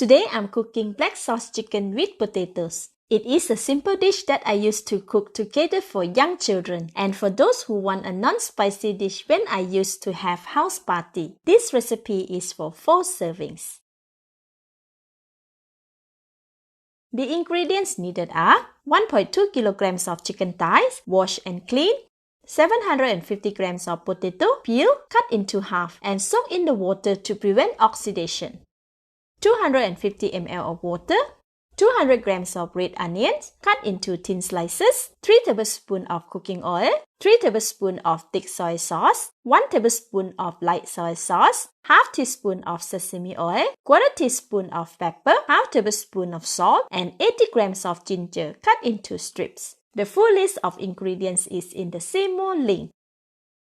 Today I'm cooking black sauce chicken with potatoes. It is a simple dish that I used to cook to cater for young children and for those who want a non-spicy dish when I used to have house party. This recipe is for 4 servings. The ingredients needed are 1.2 kilograms of chicken thighs, washed and cleaned, 750 grams of potato, peeled, cut into half and soaked in the water to prevent oxidation, 250 ml of water, 200 grams of red onions cut into thin slices, 3 tablespoons of cooking oil, 3 tablespoons of thick soy sauce, 1 tablespoon of light soy sauce, half teaspoon of sesame oil, quarter teaspoon of pepper, half tablespoon of salt, and 80 grams of ginger cut into strips. The full list of ingredients is in the Simo link.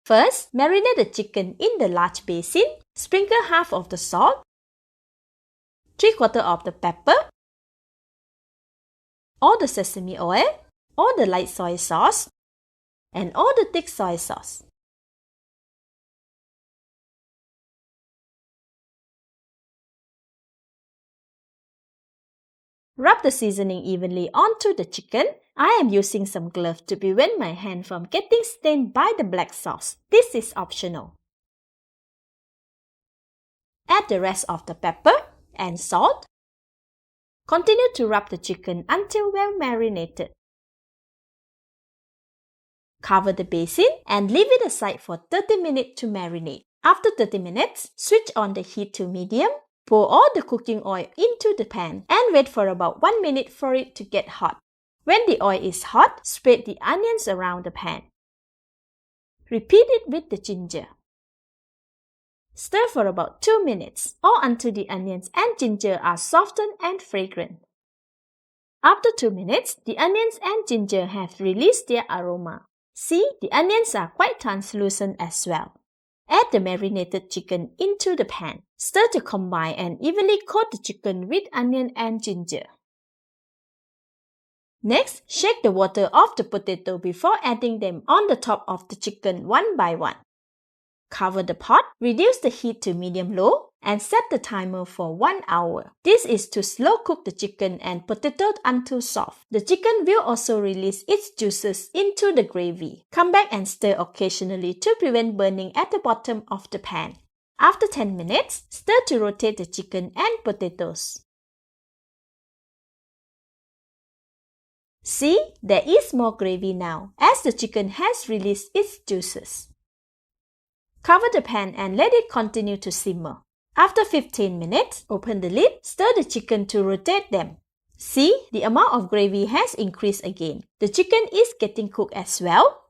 First, marinate the chicken in the large basin. Sprinkle half of the salt, 3/4 of the pepper, all the sesame oil, all the light soy sauce, and all the thick soy sauce. Rub the seasoning evenly onto the chicken. I am using some gloves to prevent my hand from getting stained by the black sauce. This is optional. Add the rest of the pepper and salt. Continue to rub the chicken until well marinated. Cover the basin and leave it aside for 30 minutes to marinate. After 30 minutes, switch on the heat to medium. Pour all the cooking oil into the pan and wait for about 1 minute for it to get hot. When the oil is hot, spread the onions around the pan. Repeat it with the ginger. Stir for about 2 minutes or until the onions and ginger are softened and fragrant. After 2 minutes, the onions and ginger have released their aroma. See, the onions are quite translucent as well. Add the marinated chicken into the pan. Stir to combine and evenly coat the chicken with onion and ginger. Next, shake the water off the potato before adding them on the top of the chicken one by one. Cover the pot, reduce the heat to medium-low, and set the timer for 1 hour. This is to slow cook the chicken and potato until soft. The chicken will also release its juices into the gravy. Come back and stir occasionally to prevent burning at the bottom of the pan. After 10 minutes, stir to rotate the chicken and potatoes. See, there is more gravy now as the chicken has released its juices. Cover the pan and let it continue to simmer. After 15 minutes, open the lid, stir the chicken to rotate them. See, the amount of gravy has increased again. The chicken is getting cooked as well.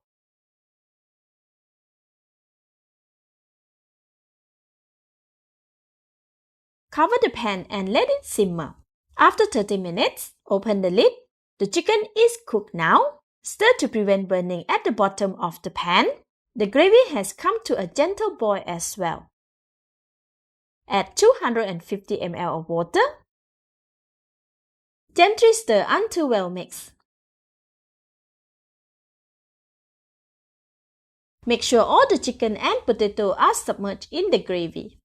Cover the pan and let it simmer. After 30 minutes, open the lid. The chicken is cooked now. Stir to prevent burning at the bottom of the pan. The gravy has come to a gentle boil as well. Add 250 ml of water. Gently stir until well mixed. Make sure all the chicken and potato are submerged in the gravy.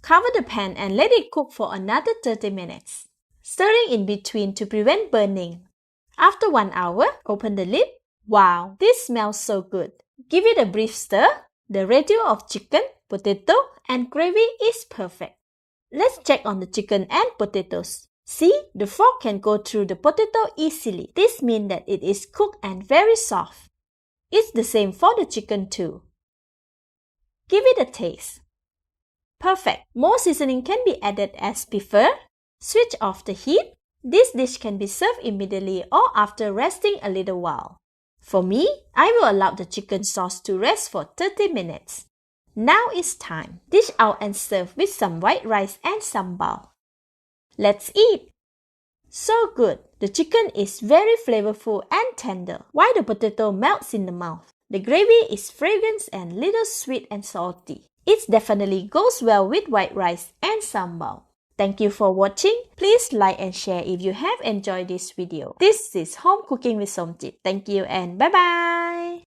Cover the pan and let it cook for another 30 minutes, stirring in between to prevent burning. After 1 hour, open the lid. Wow, this smells so good. Give it a brief stir. The ratio of chicken, potato, and gravy is perfect. Let's check on the chicken and potatoes. See, the fork can go through the potato easily. This means that it is cooked and very soft. It's the same for the chicken too. Give it a taste. Perfect. More seasoning can be added as preferred. Switch off the heat. This dish can be served immediately or after resting a little while. For me, I will allow the chicken sauce to rest for 30 minutes. Now it's time. Dish out and serve with some white rice and sambal. Let's eat! So good! The chicken is very flavorful and tender, while the potato melts in the mouth. The gravy is fragrant and little sweet and salty. It definitely goes well with white rice and sambal. Thank you for watching. Please like and share if you have enjoyed this video. This is Home Cooking with Somjit. Thank you and bye-bye!